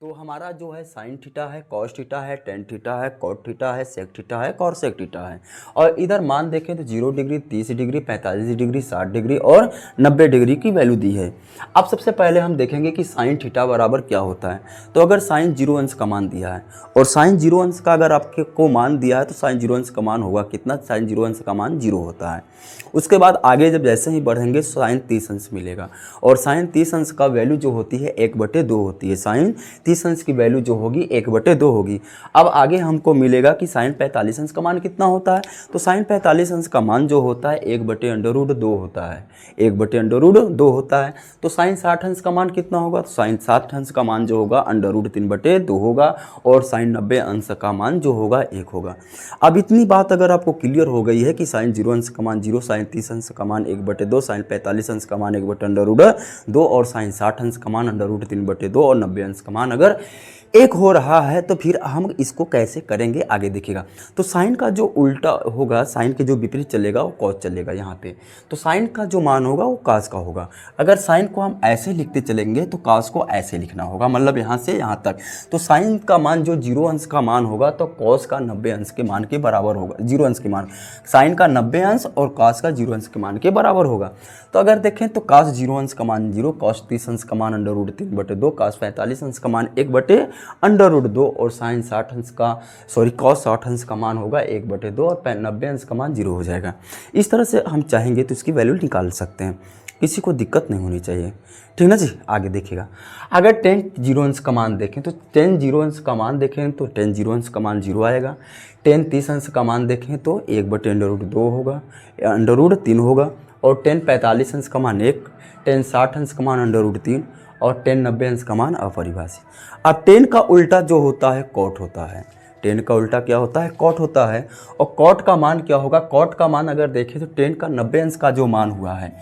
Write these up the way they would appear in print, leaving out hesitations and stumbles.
तो हमारा जो है साइन थीटा है, कॉस थीटा है, टेन थीटा है, कॉट थीटा है, सेक थीटा है, कॉसेक थीटा है। और इधर मान देखें तो 0 डिग्री, 30 डिग्री, 45 डिग्री, 60 डिग्री और 90 डिग्री की वैल्यू दी है। अब सबसे पहले हम देखेंगे कि साइन थीटा बराबर क्या होता है। तो अगर साइन 0 अंश का मान दिया है और साइन 0 अंश का अगर आपके को मान दिया है तो साइन 0 अंश का मान होगा कितना? साइन 0 अंश का मान 0 होता है। उसके बाद आगे जब जैसे ही बढ़ेंगे साइन 30 अंश मिलेगा और साइन 30 अंश का वैल्यू जो होती है 1/2 होती है। साइन 30 अंश की वैल्यू जो होगी 1/2 होगी। अब आगे हमको मिलेगा कि साइन 45 अंश का मान कितना होता है। तो साइन 45 अंश का मान जो होता है 1/√2 होता है, 1/√2 होता है। तो साइन 60 अंश का मान कितना होगा? तो साइन 60 अंश का मान जो होगा √3/2 होगा और साइन 90 अंश का मान जो होगा 1 होगा। अब इतनी बात अगर आपको क्लियर हो गई है कि साइन 0 अंश का मान 0, साइन 30 अंश का मान 1/2, साइन 45 अंश का मान 1/√2 और साइन 60 अंश का मान √3/2 और 90 अंश का मान अगर 1 हो रहा है तो फिर हम इसको कैसे करेंगे आगे देखिएगा। तो साइन का जो उल्टा होगा, साइन के जो विपरीत चलेगा वो कॉस चलेगा यहाँ पे। तो साइन का जो मान होगा वो कॉस का होगा। अगर साइन को हम ऐसे लिखते चलेंगे तो कॉस को ऐसे लिखना होगा, मतलब यहाँ से यहाँ तक। तो साइन का मान जो 0 अंश का मान होगा तो कॉस का 90 अंश के मान के बराबर होगा। 0 अंश के मान साइन का 90 अंश और कॉस का 0 अंश के मान के बराबर होगा। तो अगर देखें तो कॉस 0 अंश का मान 0, कॉस 30 अंश का मान √3/2, कॉस 45 अंश का मान 1/√2 और साइन 60 अंश का कॉस 60 अंश का मान होगा 1/2 और 90 अंश का मान 0 हो जाएगा। इस तरह से हम चाहेंगे तो इसकी वैल्यू निकाल सकते हैं, किसी को दिक्कत नहीं होनी चाहिए। ठीक ना जी। आगे देखिएगा, अगर टेन 0 अंश का मान देखें तो टेन 0 अंश का मान देखें तो टेन 0 अंश का मान 0 आएगा। टेन 30 अंश का मान देखें तो 1/√2 होगा, √3 होगा और टेन 45 अंश का मान 1, टेन 60 अंश का मान √3 और टेन 90 अंश का मान अपरिभाषित। अब टेन का उल्टा जो होता है कॉट होता है। टेन का उल्टा क्या होता है? कॉट होता है। और कॉट का मान क्या होगा? कॉट का मान अगर देखें तो टेन का 90 अंश का जो मान हुआ है,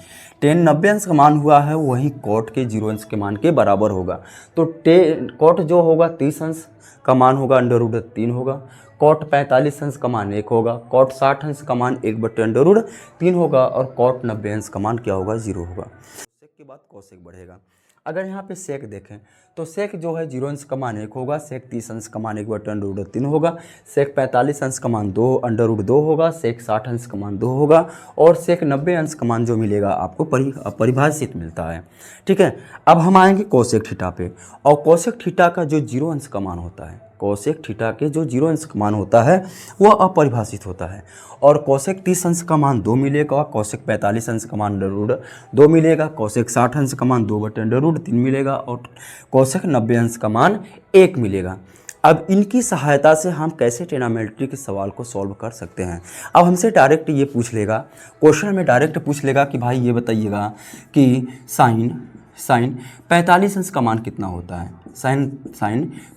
टेन 90 अंश का मान हुआ है वही कॉट के 0 अंश के मान के बराबर होगा। तो टेन कॉट जो होगा 30 अंश का मान होगा √3 होगा, कॉट 45 अंश का मान 1 होगा, कॉट 60 अंश का मान 1/√3 होगा और कॉट 90 अंश का मान क्या होगा? 0 होगा। सेक के बाद कोसेक बढ़ेगा। अगर यहाँ पे सेक देखें तो सेक जो है 0 अंश का मान 1 होगा, सेक 30 अंश का मान 1/√3 होगा, सेक 45 अंश का मान 2/2 होगा, सेक 60 अंश का मान 2 होगा और सेक 90 अंश का मान जो मिलेगा आपको परिभाषित मिलता है। ठीक है। अब हम आएंगे कोसेक थीटा पे, और कोसेक थीटा का जो 0 अंश का मान होता है, कोसेक थीटा के जो 0 अंश का मान होता है वह अपरिभाषित होता है। और कोसेक 30 अंश का मान 2 मिलेगा, कोसेक 45 अंश का मान √2 मिलेगा, कोसेक 60 अंश का मान 2/√3 मिलेगा और कोसेक 90 अंश का मान 1 मिलेगा। अब इनकी सहायता से हम कैसे ट्रिग्नोमेट्री के सवाल को सॉल्व कर सकते हैं। अब हमसे डायरेक्ट ये पूछ लेगा, क्वेश्चन में डायरेक्ट पूछ लेगा कि भाई ये बताइएगा कि साइन 45 अंश का मान कितना होता है। साइन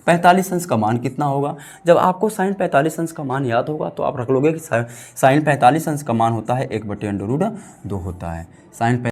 45 अंश का मान कितना होगा? जब आपको साइन 45 अंश का मान याद होगा तो आप रख लोगे कि साइन 45 अंश का मान होता है 1/√2 होता है। साइन